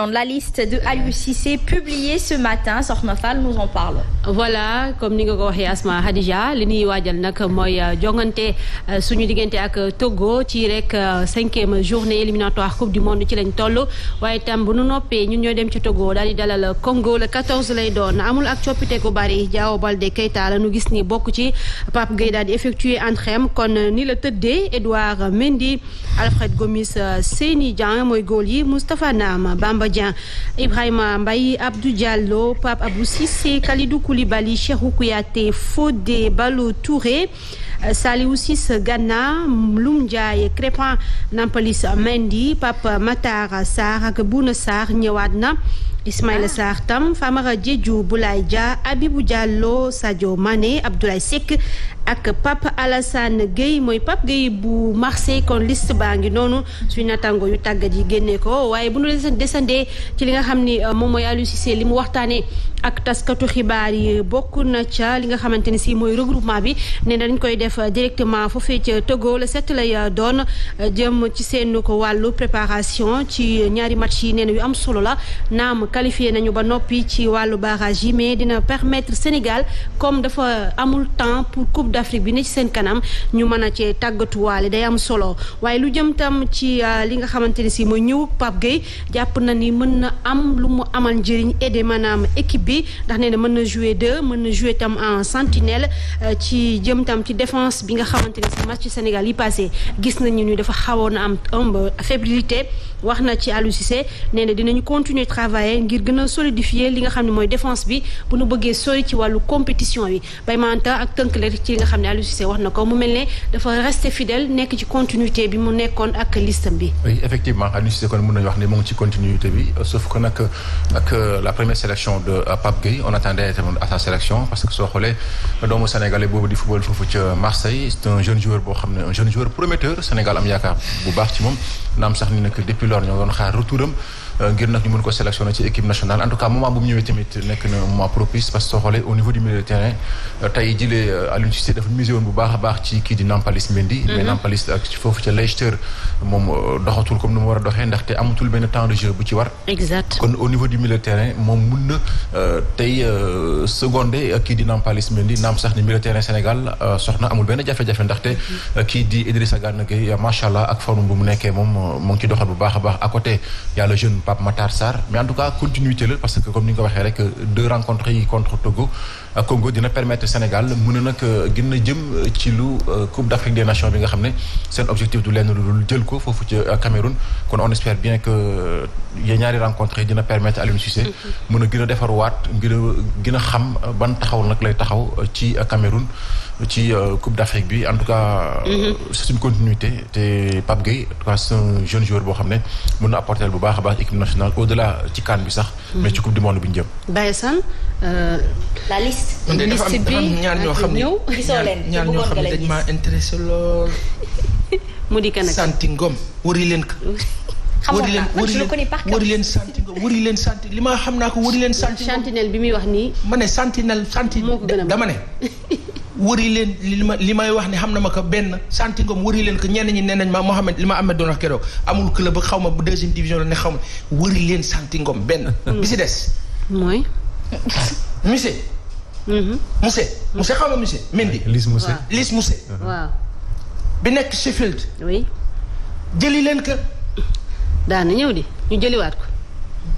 La liste de Aliou Cissé publiée ce matin, Sokhna Fall nous en parle. Voilà, comme ni nga ko waxee Asma Khadija li ñuy waajal nag mooy jongante suñu diggante ak Togo ci rek 5e journée éliminatoire coupe du monde ci lañ toll waaye tam bu nu noppee ñun ñoo dem ci Togo daal di dalal Congo le 14 lay doon amul ak coppite ku bari Diao Baldé Keita la ñu gis ni bokk ci Pape Gueye daal di effectuer entrée kon ni la tëddee Edouard Mendy Alfred Gomis Seny Dieng mooy góol yi Moustapha Nam Bamba Dieng Ibrahima Mbaye Abdou Diallo Pape Abou Cissé Kalidou Koulibaly Cheikhou Kouyaté Fodé Ballo Touré Saliou Ciss Gana Loum Ndiaye Crépin Nampalys Mendy Pape Matar Sarr ak Bouna Sarr ñëwaat na Ismaïla Sarr tam Famara Diédhiou Boulaye Dia Abibou Diallo Sadio Mané Abdoulaye Seck ak Pape Alassane Gueye mooy Pape Gueye bu Marseille kon liste baa ngi noonu suñu natango yu tàggat yi génnee ko waaye bu ñu descendee ci li nga xam ni moom mooy Aliou Cissé li mu waxtaanee ak taskatu xibaar yi bokk na ca li nga xamante ni si mooy regroupement bi nee na dañ koy def directement foofee ca Togo le 7 lay doon jëm ci seen ko wàllu préparation ci ñaari match yi nee na yu am solo la naam qualifié nañu ba noppi ci wàllu barrage yi mais dina permettre Sénégal comme dafa amul temps pour Coupe d'Afrique bi ne ci seen kanam ñu mën a cee tàggatuwaale day am solo waaye lu jëm tam ci li nga xamante ni si mooy ñëw Pape Gueye jàpp na ni mën na am lu mu amal njëriñ aider maanaam équipe bi ndax nee na mën na jouer deux mën na jouer tam en sentinelle ci jëm tam ci défense bi nga xamante ni si match ci Sénégal yi passé gis nañu ni dafa xawoon na am fébrilité wax na ci Aliou Cissé nee na dinañu continuer travailler ngir gën a solidifier li nga xam ne mooy défense bi bu nu bëggee sori ci wàllu compétition bi bay manta ak tënk la ci li nga xam ne Aliou Cissé wax na ko mu mel ne dafa rester fidèle nekk ci continuité bi mu nekkoon ak listam bi. Oui effectivement Aliou Cissé kon mën nañu wax ne mu ngi ci continuité bi sauf que nag ak la première sélection de Pape Gueye on attendait à sa sélection parce que soo xoolee doomu sénégalais boobu di football foofu ca Marseille c'est un jeune joueur boo xam ne un jeune joueur prometteur Sénégal am yaakaar bu baax ci moom naam sax ni nag depuis lors ñoo doon xaar retouram ngir nag ñu mën ko sélectionner ci équipe nationale en tout cas moment bu mu ñëwee tamit nekk na moment propice parce que soo xoolee au niveau du milieu de terrain tey jilee Aliou Cissé dafa misé woon bu baax a baax ci kii di Nampalys Mendy mais Nampalys ak foofu ca Leicester moom doxatul comme ni mu war a doxee ndaxte amatul benn temps de jeu bu ci war exact kon au niveau du milieu de terrain moom mun na tey secondé kii di Nampalys Mendy naam sax ni milieu de terrain Sénégal soxna amul benn jafe-jafe ndaxte kii di Idrissa Gana Gueye macha allah ak forme bu mu nekkee moom mu ngi ci doxal bu baax a baax à côté y a le jeune Pape Matar Sarr mais en tout cas continuité la parce que comme ni nga ko waxee rek deux rencontres yi contre Togo Congo dina permettre Sénégal mën na nag gën a jëm ci lu Coupe d'Afrique des Nations bi nga xam ne seen objectif du lenn lu jël ko foofu ci Cameroun kon on espère bien que ñaari rencontres yi dina permettre Aliou Cissé mën a gën a defarwaat ngir gën a xam ban taxaw nag lay taxaw ci Cameroun ci Coupe d'Afrique bi en tout cas c'est une continuité te Pape Gueye en tout cas c'est un jeune joueur boo xam ne mën na apporter bu baax a baax équipe nationale au-delà ci CAN bi sax mais ci Coupe du monde bi ñu jëm Baye Sane la liste dafa am ñaar ñoo xam ne ñaar ñoo xam ne dañ maa intéressé lool mu di kan Santi Ngom wëri leen ko wëri leen Santi Ngom wëri leen Santi li ma xam naa ko wëri leen Santi sentinelle bi muy wax nii ma ne sentinelle dama ne wëri leen li may wax ne xam na ma ko benn Santi Ngom wëri leen ko ñenn ñi nee nañ ma Mohamed li ma amee doon wax keroog amul club ba xaw ma bu deuxième division la ne xaw ma wëri leen Santi Ngom benn bi si des mooy monsieur xaw ma monsieur Mendy Lys Moussé waaw bi nekk Sheffield oui jëli leen ko daana ñëw di ñu jëliwaat ko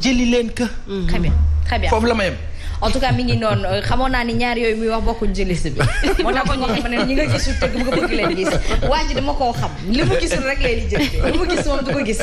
jëli leen ko très bien foofu la ma yem en tout cas mi ngi noonu xamoon naa ni ñaar yooyu muy wax bokkuñ ci liste bi moo tax ñu xam ne ñi nga gisul tëgg mu nga bëgg leen gis waa ji dama koo xam li mu gisul rek lay lijjanti li mu gis moom du ko gis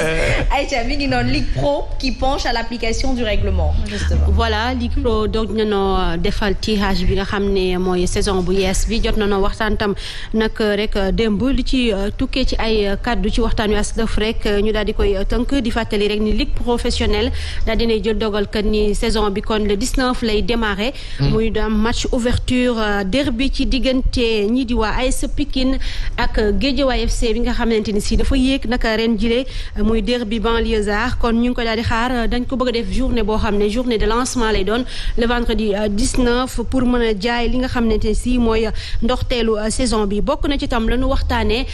Aïcha mi ngi noonu Ligue Pro qui penche à l'application du règlement justement voilà Ligue Pro donc nañoo defal tirage bi nga xam ne mooy saison bu yees bi jot nañoo waxtaan tam nag rek démb li ci tukkee ci ay kaddu ci waxtaan wi as def rek ñu daal di koy tënk di fàttali rek ni Ligue professionnelle daal dinay jël dogal kat ni saison bi kon le 19 lay démarrer. muy doon match ouverture derby ci diggante ñii di waa AS Pikine ak Guédiawaye FC bi nga xamante ni si dafa yéeg naka ren jile muy derby banlieusard kon ñu ngi ko daal di xaar dañ ko bëgg a def journée boo xam ne journée de lancement lay doon le vendredi 19 pour mën a jaay li nga xamante ni si mooy ndoxteelu saison bi bokk na ci tam la ñu waxtaanee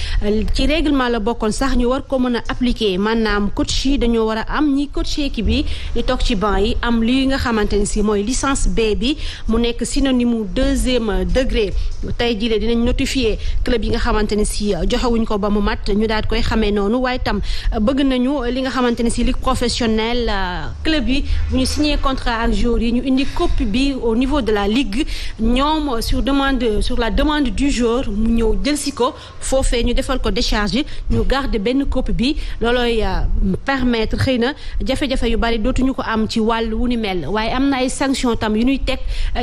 ci règlement la bokkoon sax ñu war ko mën a appliquer maanaam coach yi dañoo war a am ñi coach équipe bi di toog ci banc yi am li nga xamante ni si mooy licence B bi mu nekk synonyme deuxième degré tey jii dinañ notifier club yi nga xamante ne si joxewuñ ko ba mu mat ñu daal koy xamee noonu waaye tam bëgg nañu li nga xamante ne si ligue professionnelle club yi bu ñu signé contrat ak joueurs yi ñu indi copie bi au niveau de la ligue ñoom sur la demande du joueur mu ñëw jël si ko foofee ñu defal ko décharge ñu garder benn copie bi loolooy permettre xëy na jafe-jafe yu bari dootuñu ko am ci wàll wu ni mel waaye am na ay sanctions tam yu ñuy teg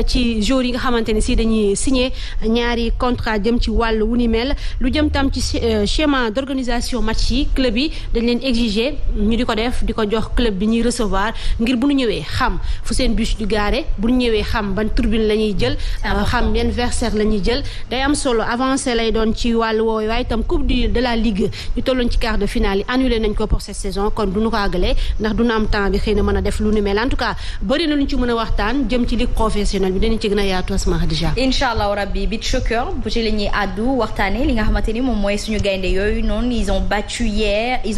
ci joueurs yi nga xamante ne si dañuy signé ñaari contrat jëm ci wàll wu ni mel lu jëm tam ci schéma d'organisation match yi club yi dañ leen exiger ñu di ko def di ko jox club bi ñuy recevoir ngir bu ñu ñëwee xam fu seen bus du gaare bu ñu ñëwee xam ban tribune la ñuy jël xam yan versaire la ñuy jël day am solo avancé lay doon ci wàllu woowu waaye itam coupe de la ligue ñu tolloon ci quart de finale yi annulé nañ ko pour cette saison kon du ñu ko àggalee ndax du ñu am temps bi xëy na mën a def lu ni mel en tout cas bëri na lu ñu ci mën a waxtaan jëm ci ligue professionnelle bi danañ ci gën a yaatu Asma Khadija. incha allah rabbi beach soccer bu ci la ñuy àddu waxtaanee li nga xamante ni moom mooy suñu gaynde yooyu noonu ils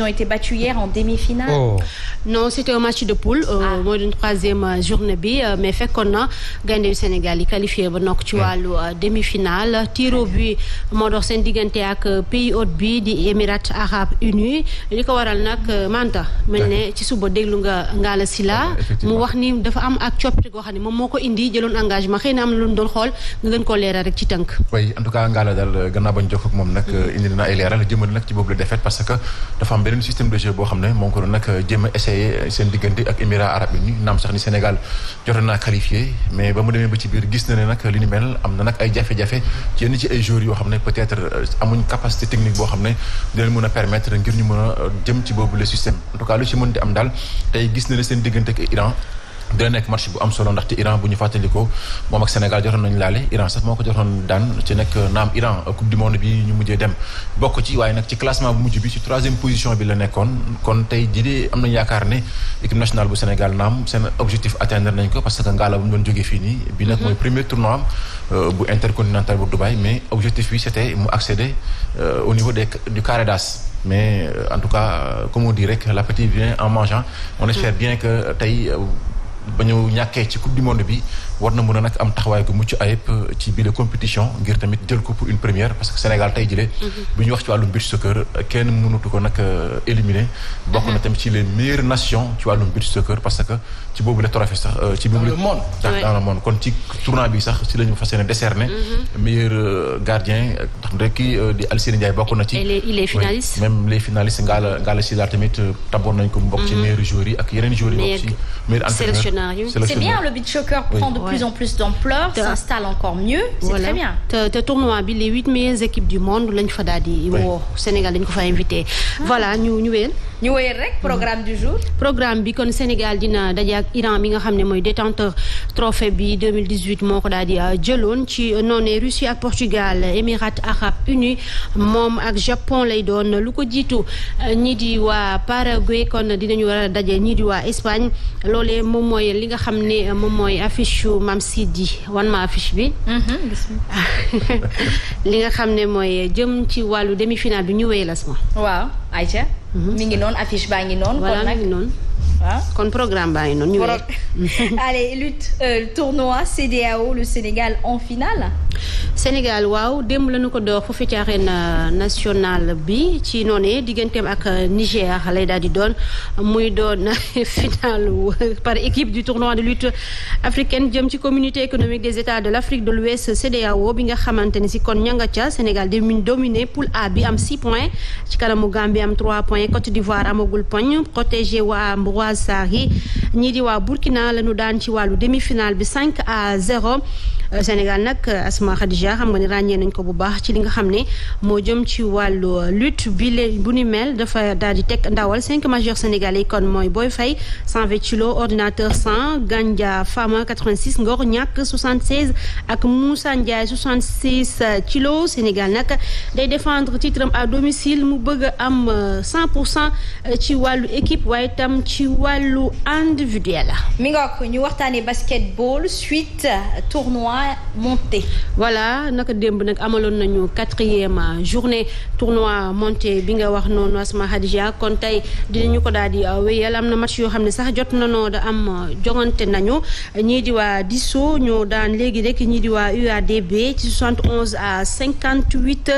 ont été battus hier en demi-finale. Oh. Non c'était un match de poule. mooy doon troisième journée bi mais fekkoon na gaynde yu Sénégal yi qualifié ba nokk ci wàllu demi-finale tiro bi moo dox seen diggante ak pays hôte bi di Émirats Arabes Unis li ko waral nag Manta mel ne ci suba déglu nga Ngalla Sylla mu wax ni dafa am ak coppite goo xam ne moom moo ko indi jëloon engagement xëy na am na lu ñu doon xool nga gën koo leeral rek ci tënk. oui en tout cas Ngalla daal gannaaw bañ jox ak moom nag indi na ay leeral jëmale nag ci boobu la défaite parce que dafa am beneen système de jeu boo xam ne moom ko doon nag jéem a essayé seen diggante ak Émirats Arabes Unis naam sax ni Sénégal jotoon naa qualifié mais ba mu demee ba ci biir gis na ne nag li ni mel am na nag ay jafe-jafe ci yenn ci ay joueurs yoo xam ne peut-être amuñ capacité technique boo xam ne dina leen mën a permettre ngir ñu mën a jëm ci boobu le système en tout cas lu ci mën di am daal tey gis na ne seen diggante ak Iran dina nekk match bu am solo ndaxte Iran bu ñu fàttalikoo moom ak Sénégal jotoon nañu laale Iran sax moo ko jotoon daan ci nekk naam Iran coupe du monde bi ñu mujjee dem bokk ci waaye nag ci classement bu mujj bi ci troisième position bi la nekkoon kon tey jii am nañu yaakaar ne équipe nationale bu Sénégal naam seen objectif atteindre nañ ko parce que Ngalla bu mu doon jógee fii nii bi nag mooy premier tournoi bu intercontinental bu Dubaï mais objectif bi c'était mu accéder au niveau du carré d'as mais en tout cas comme on dit rek l'appétit vient en mangeant on espère bien que tey ba ñu ñàkkee ci coupe du monde bi war na mën a nag am taxawaay gu mucc ayib ci biir de compétition ngir tamit jël ko pour une première parce que Sénégal tey jëlee bu ñu wax ci wàllum beach soccer kenn mënatu ko nag éliminer bokk na tamit ci les meilleures nations ci wàllum beach soccer parce que ci boobu la trophée sax ci boobu la dans le monde kon ci tournoi bi sax ci la ñu fas yéene décerner meilleur gardien ndax rek kii di Alcine Ndiaye bokk na ci il est finaliste même les finalistes Ngalla Sylla tamit taboon nañ ko mu bokk ci meilleurs joueurs yi ak yeneen joueurs yi bokk ci meilleur entraîneur. C'est bien, le beach soccer prend de plus en plus d'ampleur, s'installe encore mieux, c'est très bien. te tournoi bi les 8 meilleures équipes du monde lañ fa daal di woo Sénégal dañ ko fa invité. voilà ñu wéyal rek programme du jour. programme bi kon Sénégal dina daje ak Iran mi nga xam ne mooy détenteur trophée bi 2018 moo ko daal di jëloon ci noonu Russie ak Portugal Émirats Arabes Unis moom ak Japon lay doon lu ko jiitu ñii di waa Paraguay kon dinañu war a daje ñii di waa Espagne loolee moom mooy li nga xam ne moom mooy affiche yu Mam Sidi wan ma affiche bi. li nga xam ne mooy jëm ci wàllu demi-finale bi ñu wéy la sama. waaw Aïcha. mi ngi noonu affiche baa ngi noonu. voilà mi ngi noonu. kon programme baa ngi noonu ñu wéy. allez tournoi CEDEAO le Sénégal en finale. Sénégal waaw démb lañu ko door foofu ci arène nationale bi ci noonu digganteem ak Niger lay daal di doon muy doon finale par équipe du tournoi de lutte africaine jëm ci communauté économique des États de l'Afrique de l'Ouest CEDEAO bi nga xamante ni si kon ñanga ca Sénégal dominé poule A bi am 6 points ci kanamu Gambie am 3 points Côte d'Ivoire amagul poñ protégé waa Ambroise Sarr yi ñii di waa Burkina lañu daan ci wàllu demi-finale bi 5-0 Sénégal nag Asma Khadija xam nga ni ràññee nañ ko bu baax ci li nga xam ne moo jëm ci wàllu lutte bi bu ni mel dafa daal di teg ndawal 5 majeurs sénégalais kon mooy Boy Faye 120 kilos ordinateur 100 Gandia Fama 86 Ngor Ñàkk 76 ak Moussa Ndiaye 66 kilos Sénégal nag day défendre titre am à domicile mu bëgg a am 100% ci wàllu équipe waaye tam ci wàllu individuel. mi nga ko ñu waxtaanee basketball suite tournoi monté. voilà naka démb nag amaloon nañu 4e journée tournoi monté bi nga wax noonu Asma Khadija kon tey dinañu ko daal di wéyal am na match yoo xam ne sax jot nañoo da am jongante nañu ñii di waa Disso ñoo daan léegi rek ñii di waa UADB ci 71 à 58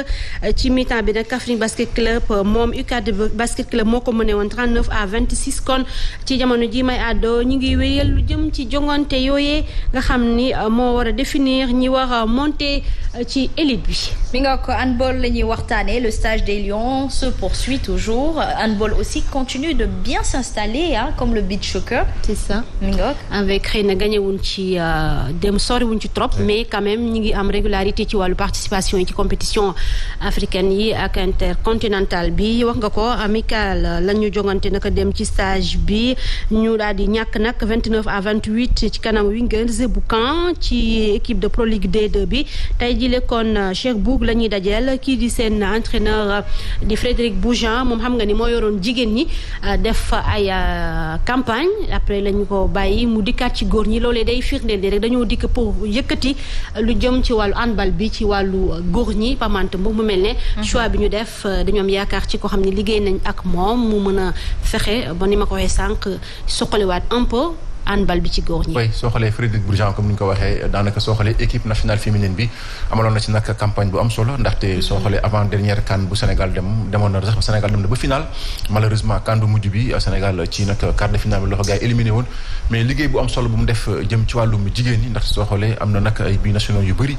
ci mi-temps bi nag Kaffrine Basket Club moom UCAD Basket Club moo ko mëne woon 39 à 26 kon ci jamono ji may àddoo ñu ngi wéyal lu jëm ci jongante yooyee nga xam ni moo war a définir ñi war a monter ci élite bi. mi nga ko handball la ñuy waxtaanee le stage des Lions se poursuit toujours handball aussi continue de bien s'installer comme le beach soccer. c'est ça mi nga avec xëy na gagné wuñ ci dem sori wuñ ci trop mais quand même ñi ngi am régularité ci wàllu participation yi ci compétition africaine yi ak intercontinental bi wax nga ko amical la ñu jongante naka dem ci stage bi ñu daal di ñàkk nag 29 à 28 ci kanam Wingers bu Caen ci équipe de Pro League D2 bi tey jii kon Cherbourg la ñuy dajeel kii di seen entraîneur di Frédéric Boujan moom xam nga ni moo yoroon jigéen ñi def ay campagne après la ñu ko bàyyi mu dikkaat ci góor ñi loolee day firndeel di rek dañoo dikk pour yëkkati lu jëm ci wàllu handball bi ci wàllu góor ñi pamante mu mel ne choix bi ñu def dañoo am yaakaar ci ko xam ne liggéey nañ ak moom mu mën a fexe ba ni ma ko waxee sànq suqaliwaat un peu handball bi ci góor ñi. oui soo xoolee Frédéric Bourgeon comme ni ñu ko waxee daanaka soo xoolee équipe nationale féminine bi amaloon na ci nag campagne bu am solo ndaxte soo xoolee avant dernière CAN bu Sénégal demoon na sax Sénégal dem na ba final malheureusement CAN bu mujj bi Sénégal ci nag quart de finale bi la ko gars yi éliminé woon mais liggéey bu am solo bu mu def jëm ci wàllum jigéen ñi ndaxte soo xoolee am na nag ay binationaux yu bëri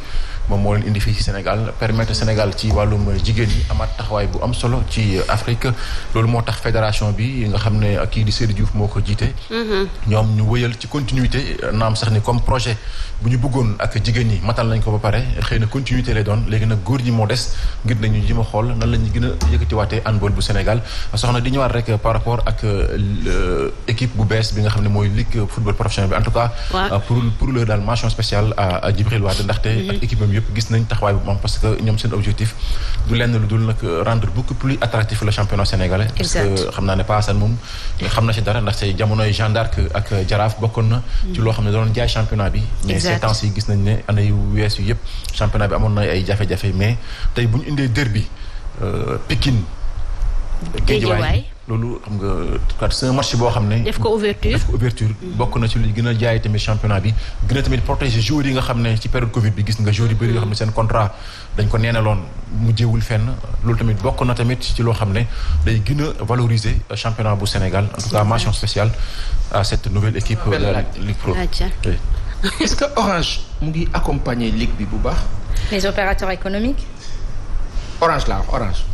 moom moo leen indi fii ci Sénégal permettre Sénégal ci wàllum jigéen ñi amaat taxawaay bu am solo ci Afrique loolu moo tax fédération bi nga xam ne kii di Seydou Diouf moo ko jiite. ñoom ñu wëyal ci continuité naam sax ni comme projet bu ñu bëggoon ak jigéen ñi matal nañ ko ba pare xëy na continuité lay doon léegi nag góor ñi moo des ngir nañu ji ma xool nan la ñu gën a yëkkatiwaatee handball bu Sénégal soxna di ñëwaat rek par rapport ak équipe bu bees bi nga xam ne mooy ligue football professionnel bi en tout cas. pour le daal mention spéciale à Djibril Wade ndaxte ak équipe am yëpp gis nañ taxawaay bu am parce que ñoom seen objectif du lenn lu dul nag rendre beaucoup plus attractif le championnat sénégalais. parce que xam naa ne Paasan moom xam na ci dara ndax say jamonoy Jeanne d'Arc ak Jaraaf bokkoon na ci loo xam ne doon jaay championnat bi. mais ces temps yi gis nañ ne année yu wees yu yëpp championnat bi amoon na ay jafe-jafe mais tey bu ñu indee derby Pikine Guédiawaye loolu xam nga c'est un match boo xam ne. def ko ouverture bokk na ci li gën a jaay tamit championnat bi gën a tamit protéger joueurs yi nga xam ne ci période Covid bi gis nga joueurs yu bëri yoo xam ne seen contrat dañ ko neenaloon mujjewul fenn loolu tamit bokk na tamit ci loo xam ne day gën a valoriser championnat bu Sénégal en tout cas mention spéciale à cette nouvelle équipe de la Ligue Pro. Est-ce que Orange mu ngi accompagner ligue bi bu baax. les opérateurs économiques. Orange la Orange.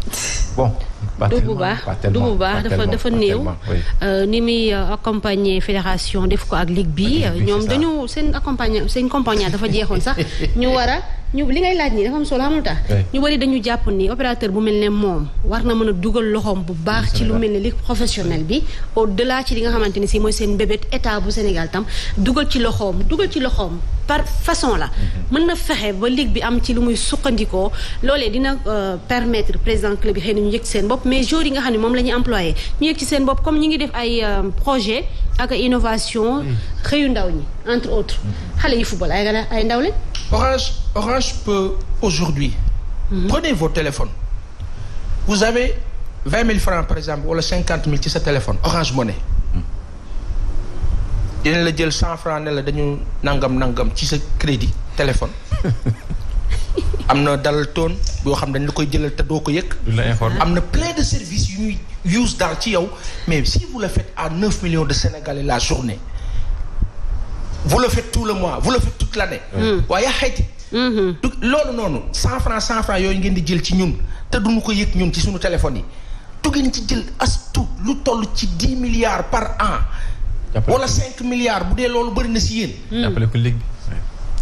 bon. du bu baax dafa néew ni muy accompagner fédération def ko ak ligue bi ñoom dañu seen accompagnement dafa jeexoon sax ñu war a li ngay laaj nii dafa am solo xamul tax ñu bari dañu jàpp ni opérateur bu mel ne moom war na mën a dugal loxoom bu baax ci lu mel ne ligue professionnelle bi au delà ci li nga xamante ni si mooy seen mbébét état bu Sénégal tam dugal ci loxoom par façon la mën na fexe ba ligue bi am ci lu muy suqandikoo loolee dina permettre président club bi xëy na ñu yëg seen bopp mais joueurs yi nga xam ne moom la ñuy employé ñu yëg ci seen bopp comme ñi ngi def ay projet ak innovation xëyu ndaw ñi entre autres xale yi football ay ndaw lañ. Orange peut aujourd'hui prenez vos téléphones vous avez 20 000 francs par exemple wala 50 000 ci sa téléphone Orange Money dina la jël 100 francs ne la dañu nangam ci sa crédit téléphone am na dalal toon boo xam dañ la koy jëlal te doo ko yëg. am na plein de services yu ñuy use daal ci yow mais si vous le faites à 9 millions de Sénégalais la journée vous le faites tout le mois vous le faites toute l'année. waaye yaa xayti. loolu noonu 100 francs yooyu ngeen di jël ci ñun te duñu ko yëg ñun ci suñu téléphone yi tu ngeen ci jël as tuut lu toll ci 10 milliards par an. wala 5 milliards bu dee loolu bëri na si yéen. jàppale ko ligue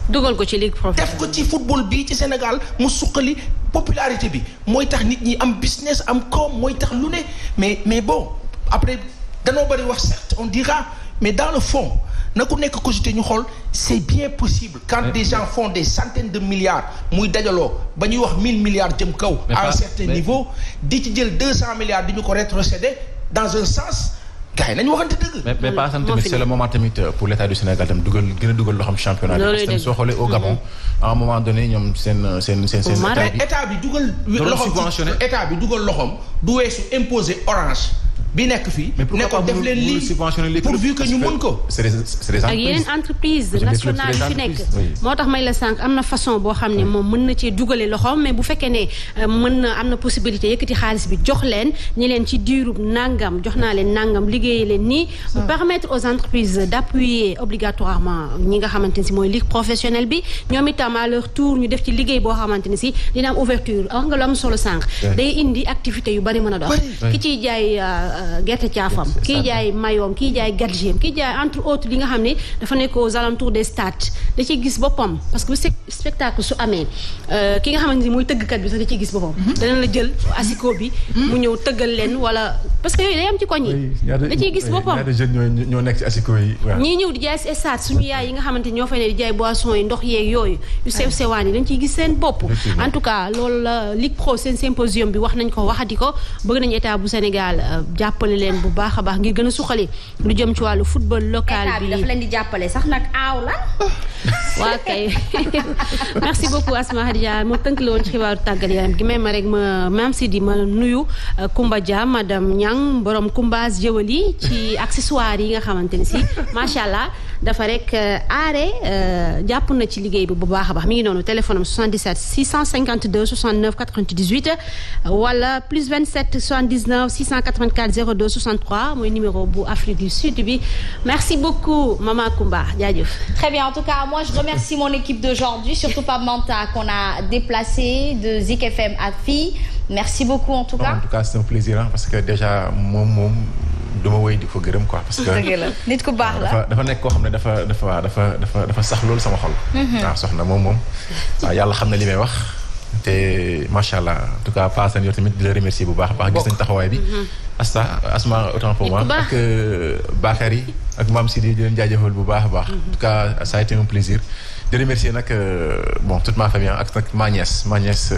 dugal ko ci ligue professionnelle. def ko ci football bi ci Sénégal mu suqali popularité bi mooy tax nit ñi am business am koom mooy tax lu ne mais bon après danoo bëri wax certes on dira mais dans le fond na ku nekk cogité ñu xool c'est bien possible quand des gens font des centaines de milliards muy dajaloo ba ñuy wax 1000 milliards jëm kaw à un certain niveau di ci jël 200 milliards di ñu ko rétrocéder dans un sens gars yi nañu waxante dëgg. mais pas tamit c'est le moment tamit pour l'état du Sénégal tam gën a dugal loo xam championnat bi. parce que soo xoolee au Gabon à un moment donné ñoom seen état bi dugal loxoom état bi dugal loxoom du weesu imposer Orange bi nekk fii. mais pourquoi pas def leen lii pourvu que ñu mën ko. c'est des ak yeneen entreprise nationale yi fi nekk. moo tax may la sànq am na façon boo xam ne moom mën na cee dugale loxoom mais bu fekkee ne mën na am na possibilité yëkkati xaalis bi jox leen ñi leen ci diirub nangam jox naa leen nangam liggéey leen nii. pour permettre aux entreprises d'appuyer obligatoirement ñi nga xamante ne si mooy ligue professionnelle bi ñoom itam à leur tour ñu def ci liggéey boo xamante ne si dina am ouverture wax nga lu am solo sànq. day indi activité yu bari mën a dox. ki ciy jaay gerte caafam kii jaay mayoom kii jaay gadgem kii jaay entre autres li nga xam ne dafa nekk aux alentours des stades da ciy gis boppam parce que spectacle su amee ki nga xamante ni mooy tëggkat bi sax da ciy gis boppam dana la jël asiko bi mu ñëw tëggal leen wala parce que yooyu day am ci koñ yi da ciy gis boppam ñoo nekk ci asiko yi ñii ñëw di jaay si stade suñu yaay yi nga xamante ni ñoo fay ne di jaay boisson yi ndox yeeg yooyu yu sew sewaan yi dañ ciy gis seen bopp en tout cas loolu la Ligue Pro seen symposium bi wax nañ ko waxati ko bëgg nañu état bu Sénégal jàppale leen bu baax a baax ngir gën a suqali lu jëm ci wàllu football local bi. état bi dafa leen di jàppale sax nag aaw la. waa kay merci beaucoup Asma Hadija moo tënk la woon ci xibaaru tàggat yaram gi may ma rek ma si di ma nuyu Koumba Dia madame Niang borom Koumba's Jewelry ci accessoires yi nga xamante ni si macha allah dafa rek jàpp na ci liggéey bi bu baax a baax mi ngi noonu téléphone am 77 652 69 98 wala plus 27 79 684 02 63 mooy numéro bu Afrique du Sud bi merci beaucoup Mama Koumba jaajëf. Très bien, en tout cas moi je remercie mon équipe d'aujourd'hui surtout Pape Manta qu'on a déplacé de Zik FM à fii merci beaucoup en tout cas. En tout cas c'est un plaisir parce que déjà moom duma wéy di ko gërëm quoi. parce que dëgg la nit ku baax la dafa nekk koo xam ne dafa sax loolu sama xol. waaw soxna moom waaw yàlla xam na li may wax. te macha allah en tout cas Paasan yow tamit di la remercier bu baax a baax. gis nañ taxawaay bi. Asma autant pour moi ak Bakary ak Mame Sidi di leen jaajëfal bu baax a baax. en tout cas ça a été un plaisir. di remercier nag toute ma famille ak nag ma nièce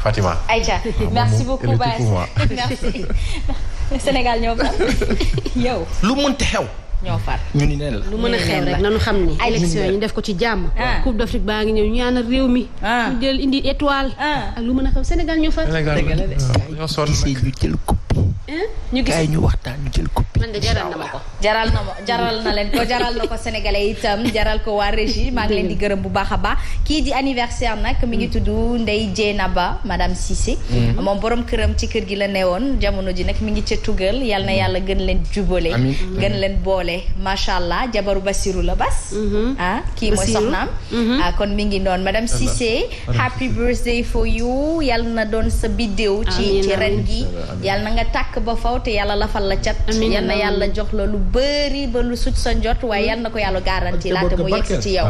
Fatima. Aïcha merci beaucoup Baye merci. Sénégal ñoo far yow. lu mënta xew. ñoo far ñu ni ne la. lu mën a xew rek nanu xam ni. élection yi ñu def ko ci jàmm. Coupe d'Afrique baa ngi ñëw ñu ñaanal réew mi. ñu jël indi étoile. ak lu mën a xew Sénégal ñoo far. Sénégal ñoo sonn nag ñu jël coupe. ñu gis ñu waxtaan ñu jël coupe. man de jaral na ma ko. jaral na leen ko jaral na ko sénégalais itam jaral ko waa régie maa ngi leen di gërëm bu baax a baax kii di anniversaire nag mi ngi tudd Ndeye Dieynaba madame Cissé. moom borom këram ci kër gi la newoon jamono ji nag mi ngi ca tugal yal na yàlla gën leen jubale. gën leen boole macha allah jabaru Basiru la bas. Kii mooy soxnaam. kon mi ngi noonu madame Cissé. happy birthday for you yal na doon sa biddéew ci ren gi yal na nga tàkk ba faw te yàlla lafal la cat. yal na yàlla jox la lu bëri ba lu sut sa njot waaye yal na ko yàlla garanti laata mu yegg ci yow.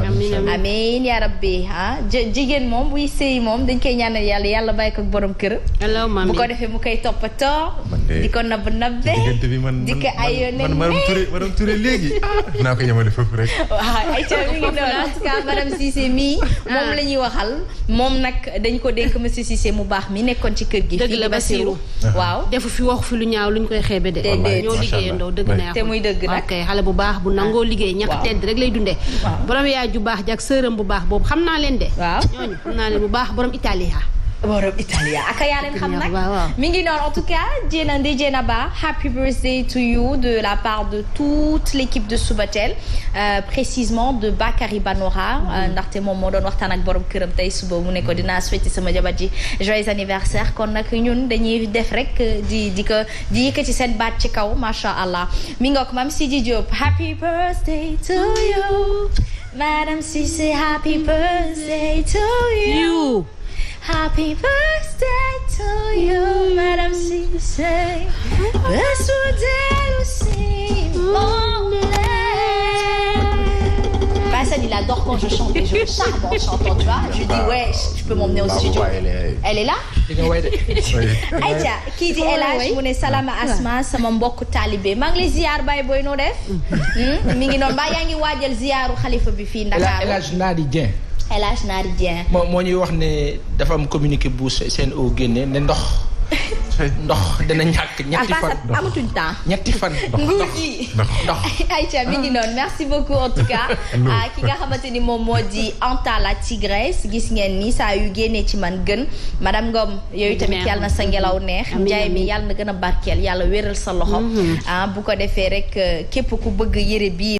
amiin yaa rabbi jigéen moom buy sëy moom dañ koy ñaanal yàlla bàyyi ko ak borom kër. bu ko defee mu koy toppatoo. di ko nabb nabbe di ko ayone madame Touré léegi naa ko yemale foofu rek. waaw ay ca mi ngi doon en tout cas madame Cissé mii moom la ñuy waxal moom nag dañ ko dénk monsieur Cissé mu baax mi nekkoon ci kër gi. dëgg la Basiru waaw defu fi waxu fi lu ñaaw luñ koy xeebe de. ñoo liggéeyandoo dëgg neexul te muy dëgg nag xale bu baax bu nangoo liggéey ñàkk tedd rek lay dundee. borom yaay ju baax jak sëram bu baax boobu xam naa leen de. waaw ñooñu xam naa leen bu baax borom Italia. borom Italia ak yaa leen xam nag mi ngi noonu en tout cas Ndeye Dieynaba happy birthday to you de la part de toute l'équipe de Subatel précisément de Bakary Banora ndaxte moom moo doon waxtaan ak borom këram tey suba mu ne ko dinaa souhaiter sama jabar ji joyeux anniversaire kon nag ñun dañuy def rek di yëkkati seen baat ci kaw macha allah mi ngook Mame Sidi Diop happy birthday to you Madame Cissé happy birthday to you. Happy birthday to you, Madame Cissé. Besou aussi, mon lait. Bah, ça dit la adore quand je chante et je charme en chantant, tu vois. Je dis ouais, je peux m'emmener au studio. Elle est là. Aïcha kii di El Hadj mu ne salama Asma sama mbokk taalibe maa ngi lay ziar Baye Boy noo def. mi ngi noonu mbaa yaa ngi waajal ziyaaru xalifa bi fii Ndakaaru. El Hadj Nadi Dieng. El Hadj Nadi Dieng. moo ñuy wax ne dafa am communiqué bu seen o génne ne ndox dana ñàkk ñetti fan. amatuñ temps. ñetti fan. nguur gi ndox. Aïcha mi ngi noonu merci beaucoup en tout cas. ki nga xamante ni moom moo di Anta la tigresse gis ngeen ni saa yu génnee ci man gën madame Ngom yooyu tamit yàlla na sa ngelaw neex. njaay mi yàlla na gën a barkeel yàlla wéral sa loxo. bu ko defee rek képp ku bëgg yére bii.